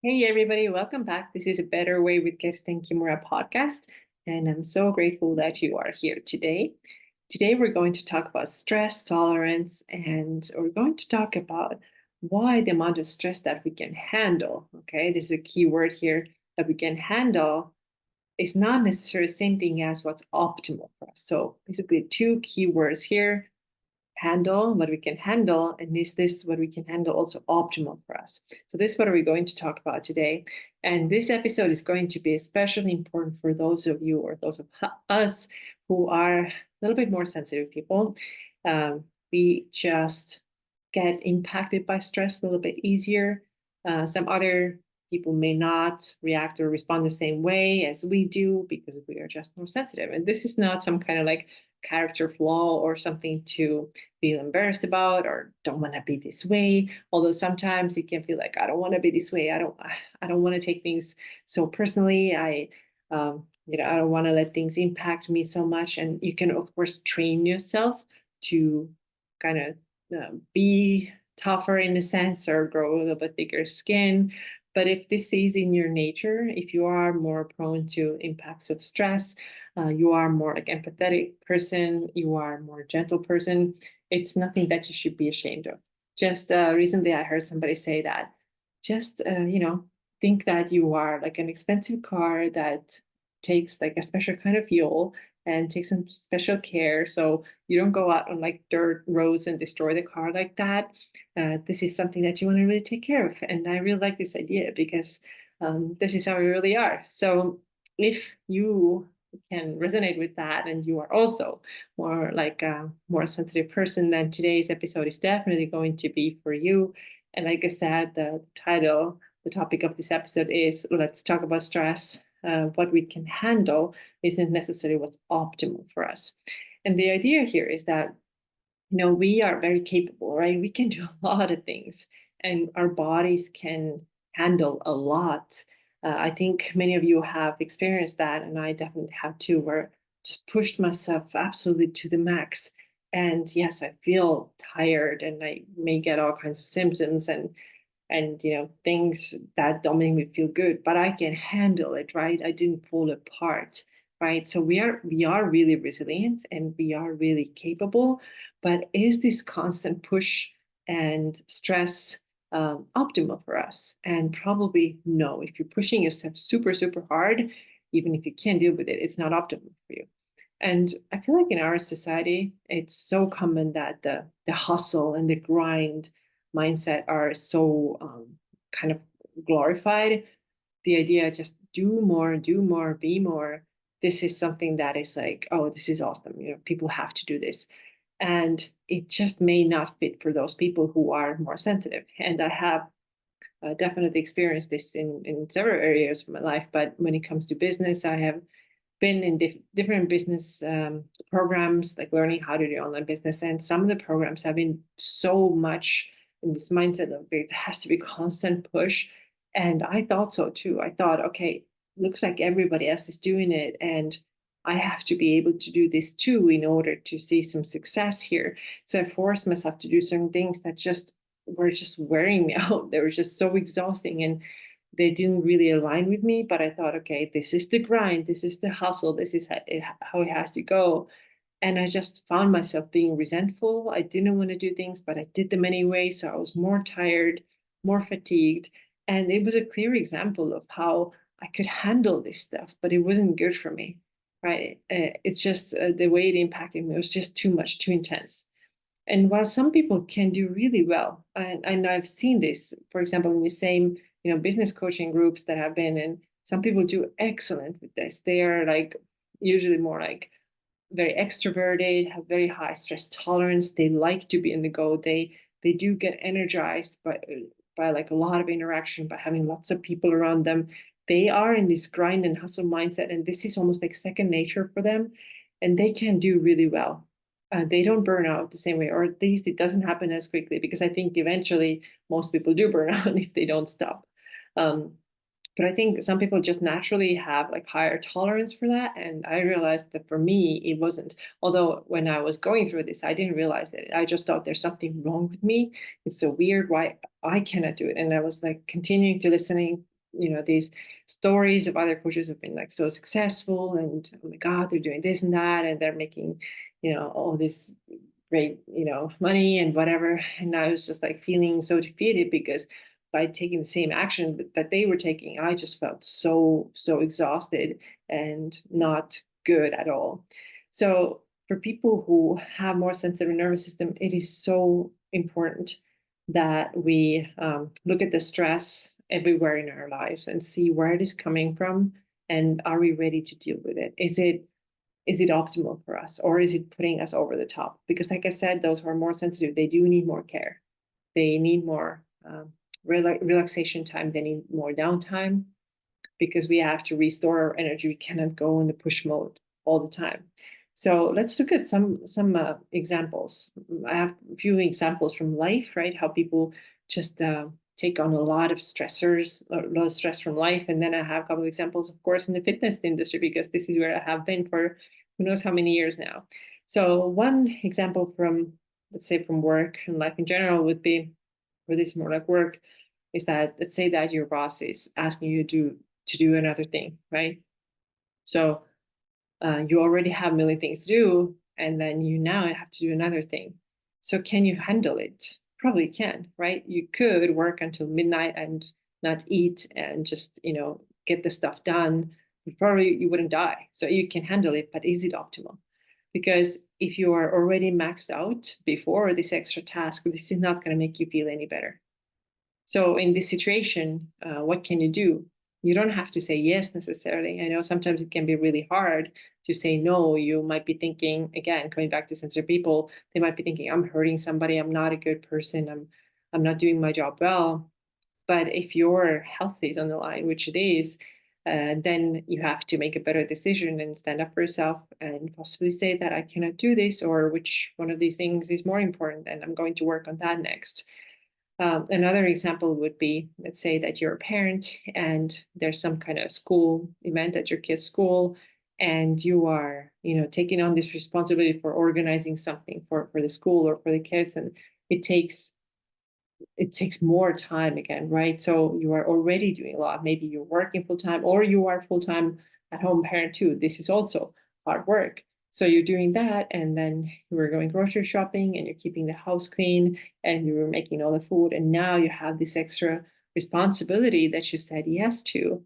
Hey everybody, welcome back. This is a Better Way with Kirsten Kimura podcast, and I'm so grateful that you are here today. Today we're going to talk about stress tolerance, and we're going to talk about why the amount of stress that we can handle. Okay, this is a key word here, that we can handle is not necessarily the same thing as what's optimal for us. So basically, two key words here: handle, what we can handle, and is this what we can handle also optimal for us? So this is what we're going to talk about today. And this episode is going to be especially important for those of you or those of us who are a little bit more sensitive people. We just get impacted by stress a little bit easier. Some other people may not react or respond the same way as we do because we are just more sensitive. And this is not some kind of like character flaw or something to feel embarrassed about or don't want to be this way. Although sometimes it can feel like I don't want to be this way. I don't want to take things so personally. I don't want to let things impact me so much. And you can of course train yourself to kind of be tougher in a sense or grow a little bit thicker skin. But if this is in your nature, if you are more prone to impacts of stress, you are more like empathetic person, you are more gentle person, it's nothing that you should be ashamed of. Just recently, I heard somebody say that just, think that you are like an expensive car that takes like a special kind of fuel and takes some special care. So you don't go out on like dirt roads and destroy the car like that. This is something that you want to really take care of. And I really like this idea because this is how we really are. So if you can resonate with that and you are also more like a more sensitive person, then today's episode is definitely going to be for you. And like I said, the topic of this episode is let's talk about stress. What we can handle isn't necessarily what's optimal for us. And the idea here is that we are very capable, right? We can do a lot of things, and our bodies can handle a lot. I think many of you have experienced that, and I definitely have too, where I just pushed myself absolutely to the max. And yes, I feel tired, and I may get all kinds of symptoms and things that don't make me feel good, but I can handle it, right? I didn't fall apart, right? So we are really resilient and we are really capable. But is this constant push and stress optimal for us? And probably no. If you're pushing yourself super super hard, even if you can't deal with it, it's not optimal for you. And I feel like in our society, it's so common that the hustle and the grind mindset are so kind of glorified. The idea just do more, be more. This is something that is like, oh, this is awesome. People have to do this. And it just may not fit for those people who are more sensitive. And I have definitely experienced this in several areas of my life. But when it comes to business, I have been in different business programs, like learning how to do online business. And some of the programs have been so much in this mindset of it has to be constant push. And I thought so too. I thought, okay, looks like everybody else is doing it. And I have to be able to do this too in order to see some success here. So I forced myself to do certain things that just were just wearing me out. They were just so exhausting. And they didn't really align with me, but I thought, okay, this is the grind, this is the hustle, this is how it has to go. And I just found myself being resentful. I didn't want to do things, but I did them anyway. So I was more tired, more fatigued. And it was a clear example of how I could handle this stuff, but it wasn't good for me, right? It's just the way it impacted me was just too much, too intense. And while some people can do really well, and I've seen this, for example, in the same, business coaching groups that have been, and some people do excellent with this. They are like usually more like very extroverted, have very high stress tolerance. They like to be in the go. They do get energized by like a lot of interaction, by having lots of people around them. They are in this grind and hustle mindset, and this is almost like second nature for them, and they can do really well. They don't burn out the same way, or at least it doesn't happen as quickly, because I think eventually most people do burn out if they don't stop. Um, but I think some people just naturally have like higher tolerance for that. And I realized that for me, it wasn't. Although when I was going through this, I didn't realize it. I just thought there's something wrong with me. It's so weird why I cannot do it. And I was like continuing to listening these stories of other coaches who've been like so successful, and oh my God, they're doing this and that, and they're making, all this great, money and whatever. And I was just like feeling so defeated because by taking the same action that they were taking, I just felt so exhausted and not good at all. So for people who have more sensitive nervous system, it is so important that we look at the stress everywhere in our lives and see where it is coming from, and are we ready to deal with it? Is it optimal for us, or is it putting us over the top? Because like I said, those who are more sensitive, they do need more care. They need more relaxation time. They need more downtime, because we have to restore our energy. We cannot go in the push mode all the time. So let's look at some examples. I have a few examples from life, right? How people just take on a lot of stressors, a lot of stress from life. And then I have a couple of examples, of course, in the fitness industry, because this is where I have been for who knows how many years now. So one example from, let's say, from work and life in general would be, or this is more like work, is that let's say that your boss is asking you to do another thing, right? So you already have a million things to do, and then you now have to do another thing. So can you handle it? Probably can, right? You could work until midnight and not eat and just, get the stuff done. Probably you wouldn't die. So you can handle it, but is it optimal? Because if you are already maxed out before this extra task, this is not going to make you feel any better. So in this situation, what can you do? You don't have to say yes necessarily. I know sometimes it can be really hard to say no. You might be thinking, again, coming back to sensitive people, they might be thinking, I'm hurting somebody, I'm not a good person, I'm not doing my job well. But if your health is on the line, which it is, then you have to make a better decision and stand up for yourself and possibly say that I cannot do this, or which one of these things is more important, and I'm going to work on that next. Another example would be, let's say that you're a parent and there's some kind of school event at your kid's school, and you are, taking on this responsibility for organizing something for the school or for the kids, and it takes more time again, right? So you are already doing a lot. Maybe you're working full time, or you are full time at home parent too. This is also hard work. So you're doing that, and then you were going grocery shopping, and you're keeping the house clean, and you were making all the food, and now you have this extra responsibility that you said yes to.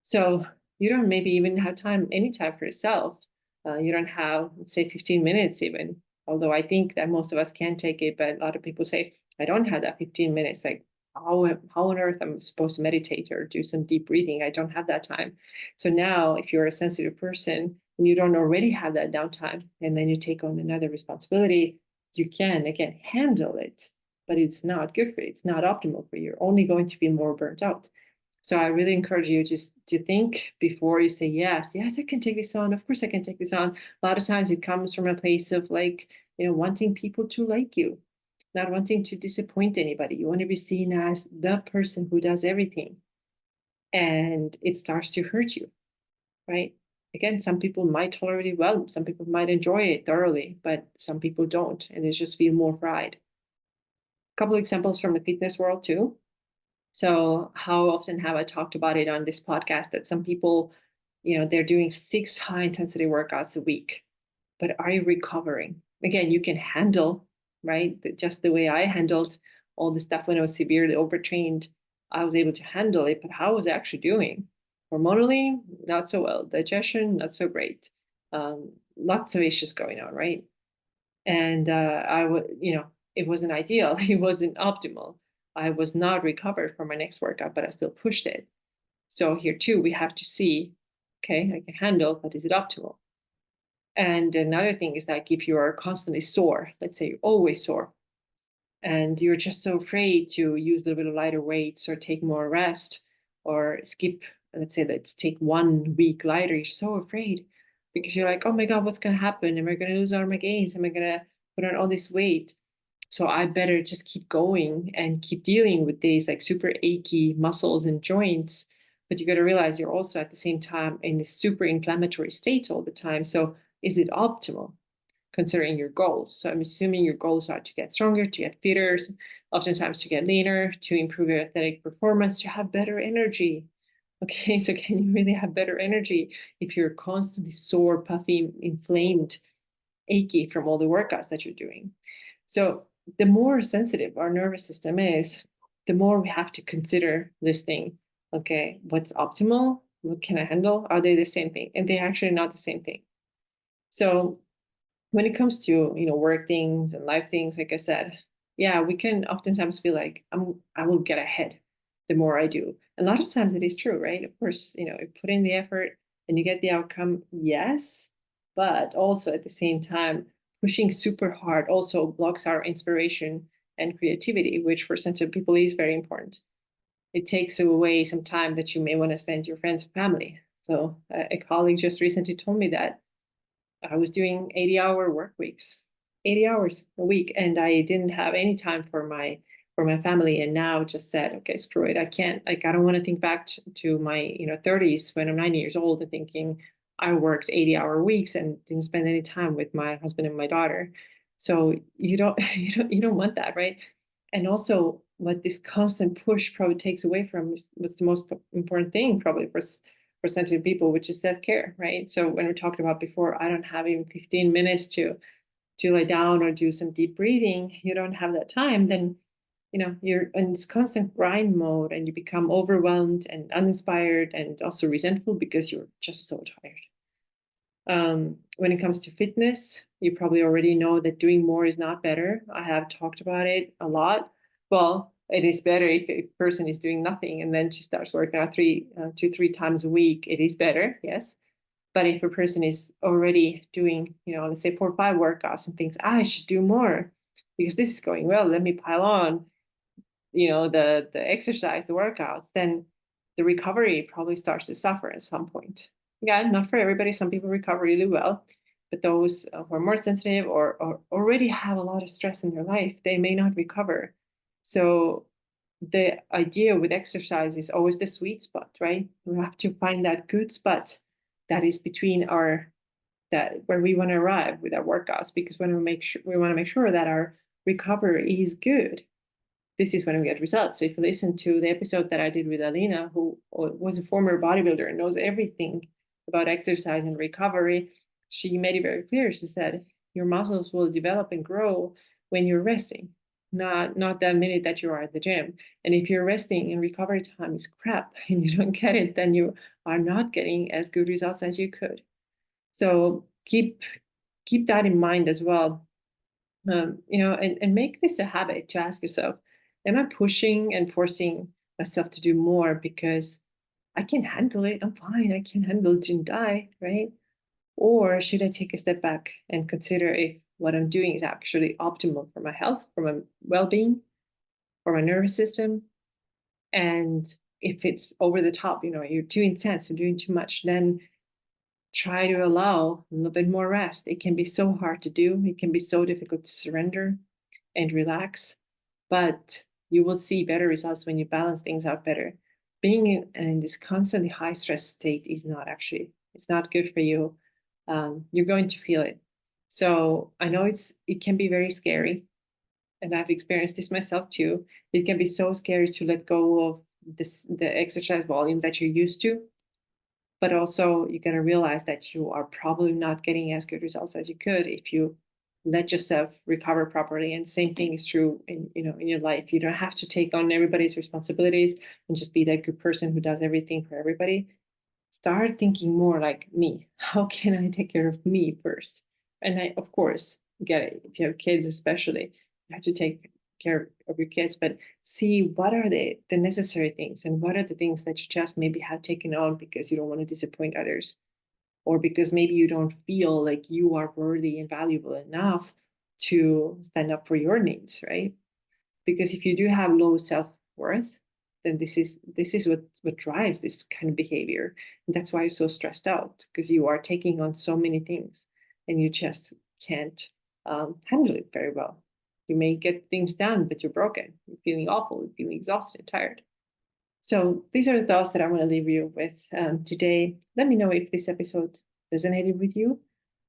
So you don't maybe even have any time for yourself. You don't have, let's say, 15 minutes even. Although I think that most of us can take it, but a lot of people say, I don't have that 15 minutes. Like, how on earth am I supposed to meditate or do some deep breathing? I don't have that time. So now, if you're a sensitive person and you don't already have that downtime, and then you take on another responsibility, you can, again, handle it, but it's not good for you. It's not optimal for you. You're only going to be more burnt out. So I really encourage you just to think before you say, yes, I can take this on. Of course I can take this on. A lot of times it comes from a place of like, wanting people to like you, not wanting to disappoint anybody. You want to be seen as the person who does everything. And it starts to hurt you, right? Again, some people might tolerate it well. Some people might enjoy it thoroughly, but some people don't. And they just feel more fried. A couple of examples from the fitness world too. So how often have I talked about it on this podcast that some people, they're doing 6 high intensity workouts a week, but are you recovering? Again, you can handle, right? Just the way I handled all the stuff when I was severely overtrained, I was able to handle it, but how was I actually doing? Hormonally, not so well. Digestion, not so great. Lots of issues going on, right? And I would, it wasn't ideal. It wasn't optimal. I was not recovered for my next workout, but I still pushed it. So here too, we have to see, okay, I can handle, but is it optimal? And another thing is like if you are constantly sore, let's say you're always sore, and you're just so afraid to use a little bit of lighter weights or take more rest or skip, let's say let's take 1 week lighter, you're so afraid because you're like, oh my God, what's going to happen? Am I going to lose all my gains? Am I going to put on all this weight? So I better just keep going and keep dealing with these like super achy muscles and joints. But you got to realize you're also at the same time in this super inflammatory state all the time. So is it optimal considering your goals? So I'm assuming your goals are to get stronger, to get fitter, oftentimes to get leaner, to improve your athletic performance, to have better energy. Okay, so can you really have better energy if you're constantly sore, puffy, inflamed, achy from all the workouts that you're doing? So the more sensitive our nervous system is, the more we have to consider this thing. Okay, what's optimal? What can I handle? Are they the same thing? And they're actually not the same thing. So when it comes to work things and life things, like I said, yeah, we can oftentimes feel like I will get ahead the more I do. A lot of times it is true, right? Of course, you put in the effort and you get the outcome, yes, but also at the same time, pushing super hard also blocks our inspiration and creativity, which for sensitive people is very important. It takes away some time that you may want to spend with your friends and family. So a colleague just recently told me that I was doing 80-hour work weeks, 80 hours a week, and I didn't have any time for my family. And now just said, okay, screw it. I can't, like, I don't want to think back to my 30s when I'm 90 years old and thinking I worked 80-hour weeks and didn't spend any time with my husband and my daughter. So you don't you don't want that, right? And also what this constant push probably takes away from is what's the most important thing probably for sensitive people, which is self-care, right? So when we talked about before, I don't have even 15 minutes to lie down or do some deep breathing, you don't have that time, then you're in this constant grind mode and you become overwhelmed and uninspired and also resentful because you're just so tired. When it comes to fitness, you probably already know that doing more is not better. I have talked about it a lot. Well, it is better if a person is doing nothing and then she starts working out 2, 3 times a week. It is better, yes. But if a person is already doing, let's say 4 or 5 workouts and thinks, I should do more because this is going well, let me pile on, the exercise, the workouts, then the recovery probably starts to suffer at some point. Again, not for everybody. Some people recover really well, but those who are more sensitive or already have a lot of stress in their life, they may not recover. So the idea with exercise is always the sweet spot, right? We have to find that good spot that is between our that where we want to arrive with our workouts, because we want to make sure that our recovery is good. This is when we get results. So if you listen to the episode that I did with Alina, who was a former bodybuilder and knows everything about exercise and recovery, she made it very clear. She said, your muscles will develop and grow when you're resting, not that minute that you are at the gym. And if you're resting and recovery time is crap and you don't get it, then you are not getting as good results as you could. So keep that in mind as well. And make this a habit to ask yourself, am I pushing and forcing myself to do more because I can handle it? I'm fine. I can handle it and die, right? Or should I take a step back and consider if what I'm doing is actually optimal for my health, for my well-being, for my nervous system? And if it's over the top, you're too intense, you're doing too much, then try to allow a little bit more rest. It can be so hard to do. It can be so difficult to surrender and relax, but you will see better results when you balance things out better. Being in this constantly high stress state is not actually, it's not good for you. You're going to feel it. So I know it can be very scary, and I've experienced this myself too. It can be so scary to let go of the exercise volume that you're used to, but also you got to realize that you are probably not getting as good results as you could if you let yourself recover properly. And same thing is true in your life. You don't have to take on everybody's responsibilities and just be that good person who does everything for everybody. Start thinking more like me. How can I take care of me first? And I, of course, get it. If you have kids, especially, you have to take care of your kids, but see what are the necessary things and what are the things that you just maybe have taken on because you don't want to disappoint others, or because maybe you don't feel like you are worthy and valuable enough to stand up for your needs, right? Because if you do have low self-worth, then this is what drives this kind of behavior. And that's why you're so stressed out, because you are taking on so many things and you just can't handle it very well. You may get things done, but you're broken. You're feeling awful. You're feeling exhausted and tired. So these are the thoughts that I want to leave you with today. Let me know if this episode resonated with you.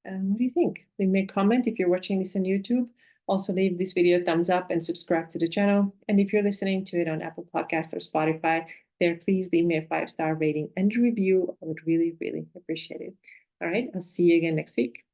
What do you think? Leave me a comment if you're watching this on YouTube, Also, leave this video a thumbs up and subscribe to the channel. And if you're listening to it on Apple Podcasts or Spotify, there, please leave me a 5-star rating and review. I would really, really appreciate it. All right, I'll see you again next week.